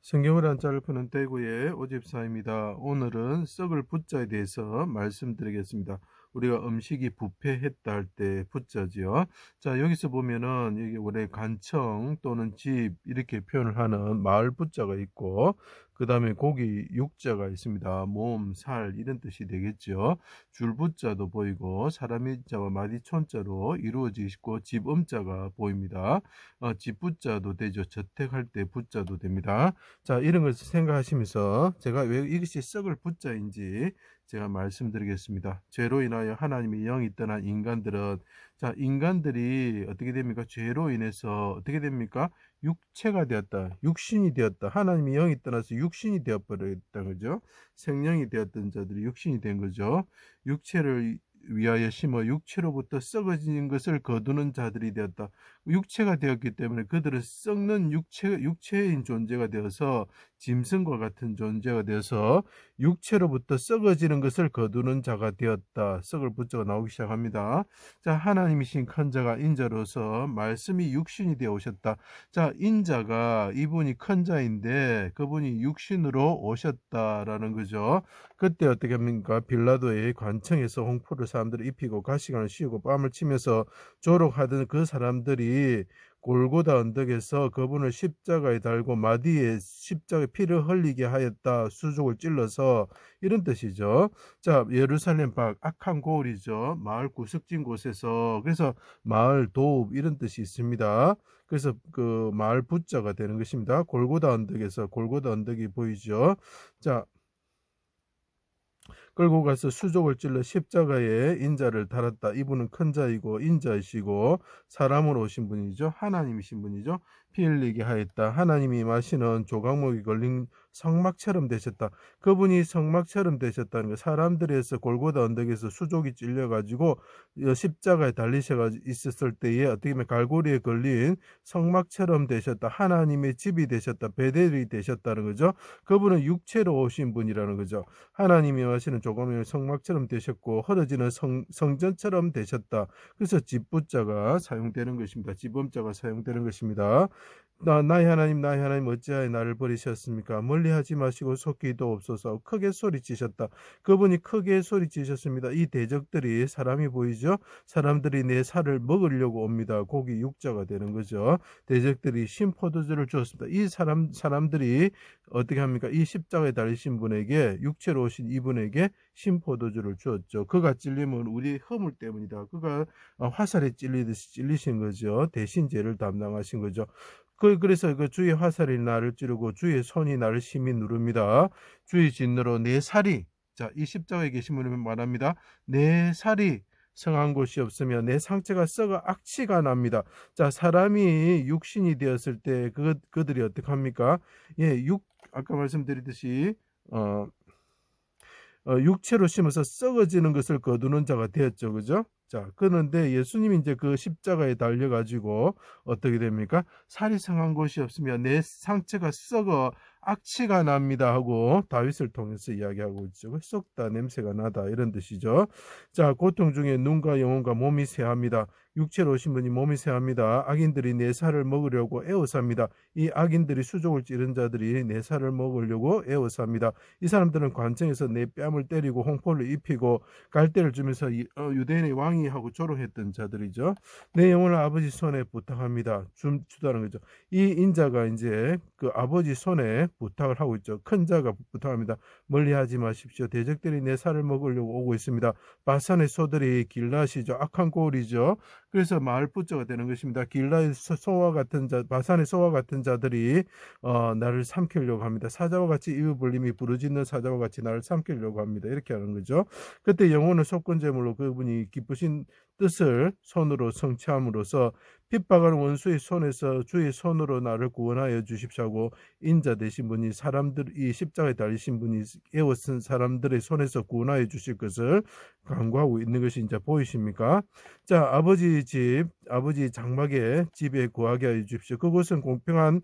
성경을 한자를 푸는 대구의 오집사입니다. 오늘은 썩을 붓자에 대해서 말씀드리겠습니다. 우리가 음식이 부패했다 할 때 붓자지요. 자, 여기서 보면은 이게 원래 간청 또는 집 이렇게 표현을 하는 마을 붓자가 있고, 그 다음에 고기 육자가 있습니다. 몸, 살 이런 뜻이 되겠죠. 줄 붓자도 보이고 사람 인자와 마디 촌자로 이루어져 있고 집 음자가 보입니다. 집 붓자도 되죠. 저택할 때 붓자도 됩니다. 자, 이런 것을 생각하시면서 제가 왜 이것이 썩을 붓자인지 제가 말씀드리겠습니다. 죄로 인하여 하나님의 영이 떠난 인간들은, 자, 인간들이 어떻게 됩니까? 죄로 인해서 어떻게 됩니까? 육체가 되었다. 육신이 되었다. 하나님의 영이 떠나서 육신이 되어버렸다. 그죠? 생명이 되었던 자들이 육신이 된 거죠. 육체를 위하여 심어 육체로부터 썩어진 것을 거두는 자들이 되었다. 육체가 되었기 때문에 그들은 썩는 육체인 존재가 되어서 짐승과 같은 존재가 되어서 육체로부터 썩어지는 것을 거두는 자가 되었다. 썩을 붓자가 나오기 시작합니다. 자, 하나님이신 큰 자가 인자로서 말씀이 육신이 되어 오셨다. 자, 인자가 이분이 큰 자인데 그분이 육신으로 오셨다라는 거죠. 그때 어떻게 합니까? 빌라도의 관청에서 홍포를 사람들이 입히고 가시관을 씌우고 뺨을 치면서 조롱하던 그 사람들이 골고다 언덕에서 그분을 십자가에 달고 마디에 십자가에 피를 흘리게 하였다. 수족을 찔러서, 이런 뜻이죠. 자, 예루살렘 밖 악한 고을이죠. 마을 구석진 곳에서, 그래서 마을 도읍 이런 뜻이 있습니다. 그래서 그 마을 부자가 되는 것입니다. 골고다 언덕에서, 골고다 언덕이 보이죠. 자, 끌고 가서 수족을 찔러 십자가에 인자를 달았다. 이분은 큰 자이고 인자이시고 사람으로 오신 분이죠. 하나님이신 분이죠. 피 흘리게 하였다. 하나님이 마시는 조각목이 걸린 성막처럼 되셨다. 그분이 성막처럼 되셨다는 거. 사람들에서 골고다 언덕에서 수족이 찔려가지고 십자가에 달리셔가 있었을 때에 어떻게 보면 갈고리에 걸린 성막처럼 되셨다. 하나님의 집이 되셨다. 베델이 되셨다는 거죠. 그분은 육체로 오신 분이라는 거죠. 하나님이 하시는 조각목이 성막처럼 되셨고 헐어지는 성전처럼 되셨다. 그래서 집부자가 사용되는 것입니다. 집음자가 사용되는 것입니다. 나의 하나님 어찌하여 나를 버리셨습니까? 멀리하지 마시고 속기도 없소서. 크게 소리치셨다. 그분이 크게 소리치셨습니다. 이 대적들이 사람이 보이죠? 사람들이 내 살을 먹으려고 옵니다. 고기 육자가 되는 거죠. 대적들이 신포도주를 주었습니다. 이 사람들이 어떻게 합니까? 이 십자가에 달리신 분에게, 육체로 오신 이분에게 신포도주를 주었죠. 그가 찔림은 우리 허물 때문이다. 그가 화살에 찔리듯이 찔리신 거죠. 대신 죄를 담당하신 거죠. 그래서 그 주의 화살이 나를 찌르고 주의 손이 나를 심히 누릅니다. 주의 진노로 내 살이, 자, 이 십자가에 계신 분은 말합니다. 내 살이 성한 곳이 없으며 내 상체가 썩어 악취가 납니다. 자, 사람이 육신이 되었을 때 그들이 어떻게 합니까? 예, 아까 말씀드렸듯이 육체로 심어서 썩어지는 것을 거두는 자가 되었죠. 그죠? 자, 그런데 예수님이 이제 그 십자가에 달려가지고 어떻게 됩니까? 살이 상한 곳이 없으며 내 상처가 썩어 악취가 납니다 하고 다윗을 통해서 이야기하고 있죠. 썩다, 냄새가 나다 이런 뜻이죠. 자, 고통 중에 눈과 영혼과 몸이 쇠합니다. 육체로 오신 분이 몸이 쇠합니다. 악인들이 내 살을 먹으려고 애워쌉니다. 이 악인들이 수족을 찌른 자들이 내 살을 먹으려고 애워쌉니다. 이 사람들은 관청에서 내 뺨을 때리고 홍포를 입히고 갈대를 주면서 유대인의 왕이 하고 조롱했던 자들이죠. 내 영혼을 아버지 손에 부탁합니다. 주다는 거죠. 이 인자가 이제 그 아버지 손에 부탁을 하고 있죠. 큰 자가 부탁합니다. 멀리하지 마십시오. 대적들이 내 살을 먹으려고 오고 있습니다. 바산의 소들이 길라시죠. 악한 고울이죠. 그래서 마을 부자가 되는 것입니다. 길라의 소와 같은 자, 바산의 소와 같은 자들이 나를 삼키려고 합니다. 사자와 같이 입을 벌림이 부르짖는 사자와 같이 나를 삼키려고 합니다. 이렇게 하는 거죠. 그때 영혼을 속건제물로 그분이 기쁘신 뜻을 손으로 성취함으로써 핍박하는 원수의 손에서 주의 손으로 나를 구원하여 주십시오. 인자 되신 분이 이 십자가에 달리신 분이 애워쓴 사람들의 손에서 구원하여 주실 것을 간구하고 있는 것이 이제 보이십니까? 자, 아버지 장막의 집에 거하게 하여 주십시오. 그곳은 공평한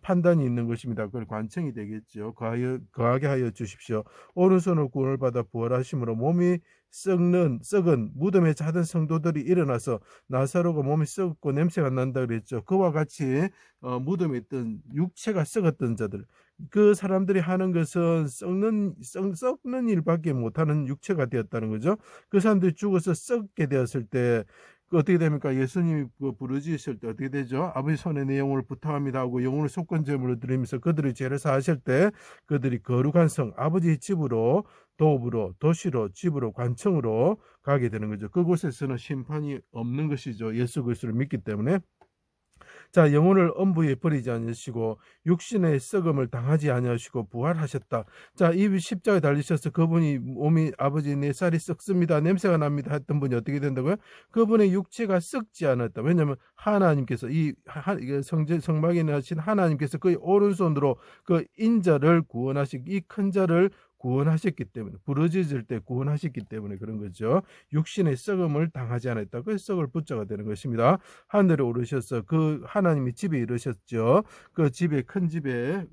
판단이 있는 것입니다. 그걸 관청이 되겠죠. 거하게 하여 주십시오. 오른손으로 구원을 받아 부활하심으로 몸이 썩은 무덤에 자던 성도들이 일어나서 나사로가 몸이 썩고 냄새가 난다 그랬죠. 그와 같이 무덤에 있던 육체가 썩었던 자들, 그 사람들이 하는 것은 썩는 일밖에 못하는 육체가 되었다는 거죠. 그 사람들이 죽어서 썩게 되었을 때 어떻게 됩니까? 예수님이 부르짖으실 때 어떻게 되죠? 아버지 손에 내 영혼을 부탁합니다 하고 영혼을 속건제물로 드리면서 그들의 죄를 사하실 때 그들이 거룩한 성 아버지의 집으로, 도읍으로, 도시로, 집으로, 관청으로 가게 되는 거죠. 그곳에서는 심판이 없는 것이죠. 예수 그리스도를 믿기 때문에. 자, 영혼을 엄부에 버리지 아니하시고 육신의 썩음을 당하지 아니하시고 부활하셨다. 자, 이 십자가에 달리셔서 그분이 몸이 아버지 내 쌀이 썩습니다, 냄새가 납니다 했던 분이 어떻게 된다고요? 그분의 육체가 썩지 않았다. 왜냐하면 하나님께서 성막에 하신 하나님께서 그의 오른손으로 그 인자를 구원하시고 이 큰 자를 구원하셨기 때문에, 부르짖을 때 구원하셨기 때문에 그런 거죠. 육신의 썩음을 당하지 않았다. 그 썩을 붙자가 되는 것입니다. 하늘에 오르셔서 그 하나님이 집에 이르셨죠. 그 집에, 큰 집에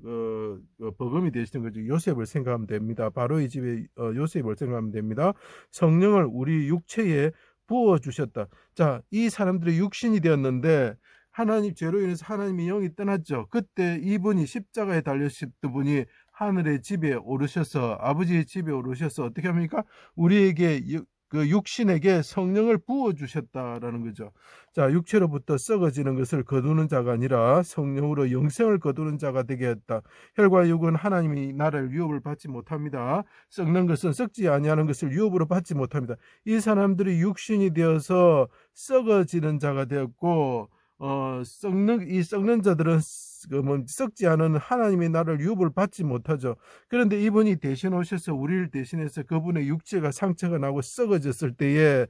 버금이 되시는 거죠. 요셉을 생각하면 됩니다. 바로 이 집에 요셉을 생각하면 됩니다. 성령을 우리 육체에 부어주셨다. 자, 이 사람들이 육신이 되었는데 하나님 죄로 인해서 하나님의 영이 떠났죠. 그때 이분이 십자가에 달려셨던 분이 하늘의 집에 오르셔서, 아버지의 집에 오르셔서 어떻게 합니까? 우리에게 그 육신에게 성령을 부어주셨다라는 거죠. 자, 육체로부터 썩어지는 것을 거두는 자가 아니라 성령으로 영생을 거두는 자가 되게 했다. 혈과 육은 하나님이 나를 유업을 받지 못합니다. 썩는 것은 썩지 아니하는 것을 유업으로 받지 못합니다. 이 사람들이 육신이 되어서 썩어지는 자가 되었고, 썩는 자들은 썩지 않은 하나님의 나를 유업을 받지 못하죠. 그런데 이분이 대신 오셔서 우리를 대신해서 그분의 육체가 상처가 나고 썩어졌을 때에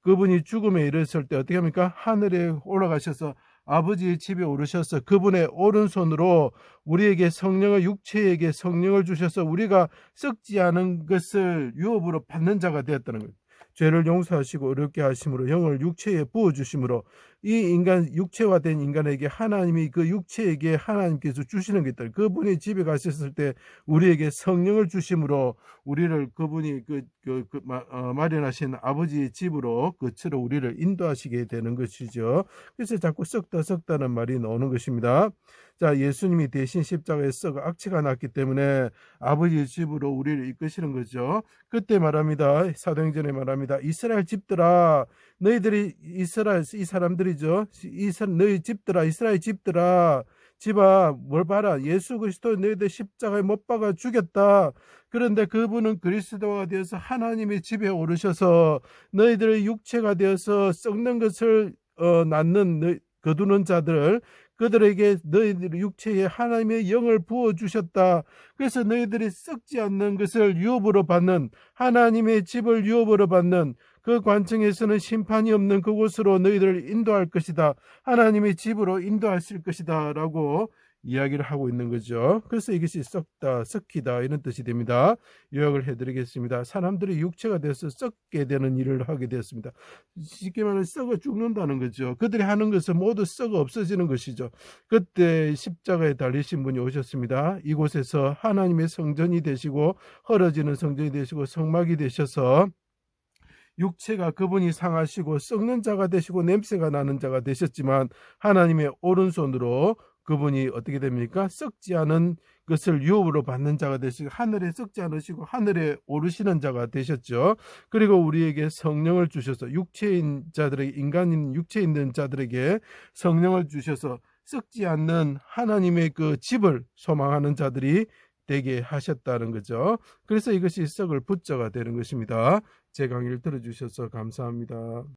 그분이 죽음에 이르렀을 때 어떻게 합니까? 하늘에 올라가셔서 아버지의 집에 오르셔서 그분의 오른손으로 우리에게 성령을, 육체에게 성령을 주셔서 우리가 썩지 않은 것을 유업으로 받는 자가 되었다는 거예요. 죄를 용서하시고 어렵게 하심으로 영을 육체에 부어주심으로 이 인간, 육체화된 인간에게 하나님이 그 육체에게 하나님께서 주시는 게 있다. 그분이 집에 가셨을 때 우리에게 성령을 주심으로 우리를 그분이 마련하신 아버지의 집으로 그처로 우리를 인도하시게 되는 것이죠. 그래서 자꾸 썩다는 말이 나오는 것입니다. 자, 예수님이 대신 십자가에 썩어 악취가 났기 때문에 아버지의 집으로 우리를 이끄시는 거죠. 그때 말합니다. 사도행전에 말합니다. 이스라엘 집들아, 너희들이 이스라엘, 이 사람들이죠. 너희 집들아, 이스라엘 집들아, 집아, 뭘 봐라. 예수 그리스도 너희들 십자가에 못 박아 죽였다. 그런데 그분은 그리스도가 되어서 하나님의 집에 오르셔서 너희들의 육체가 되어서 썩는 것을 거두는 자들을, 그들에게 너희들 육체에 하나님의 영을 부어주셨다. 그래서 너희들이 썩지 않는 것을 유업으로 받는, 하나님의 집을 유업으로 받는 그 관청에서는 심판이 없는 그곳으로 너희들을 인도할 것이다. 하나님의 집으로 인도하실 것이다 라고 이야기를 하고 있는 거죠. 그래서 이것이 썩다, 썩히다 이런 뜻이 됩니다. 요약을 해드리겠습니다. 사람들이 육체가 돼서 썩게 되는 일을 하게 되었습니다. 쉽게 말해 썩어 죽는다는 거죠. 그들이 하는 것은 모두 썩어 없어지는 것이죠. 그때 십자가에 달리신 분이 오셨습니다. 이곳에서 하나님의 성전이 되시고 헐어지는 성전이 되시고 성막이 되셔서 육체가 그분이 상하시고 썩는 자가 되시고 냄새가 나는 자가 되셨지만 하나님의 오른손으로 그분이 어떻게 됩니까? 썩지 않은 것을 유업으로 받는 자가 되시고 하늘에 썩지 않으시고 하늘에 오르시는 자가 되셨죠. 그리고 우리에게 성령을 주셔서 육체인 자들에게, 인간인 육체에 있는 자들에게 성령을 주셔서 썩지 않는 하나님의 그 집을 소망하는 자들이 되게 하셨다는 거죠. 그래서 이것이 썩을 붙자가 되는 것입니다. 제 강의를 들어주셔서 감사합니다.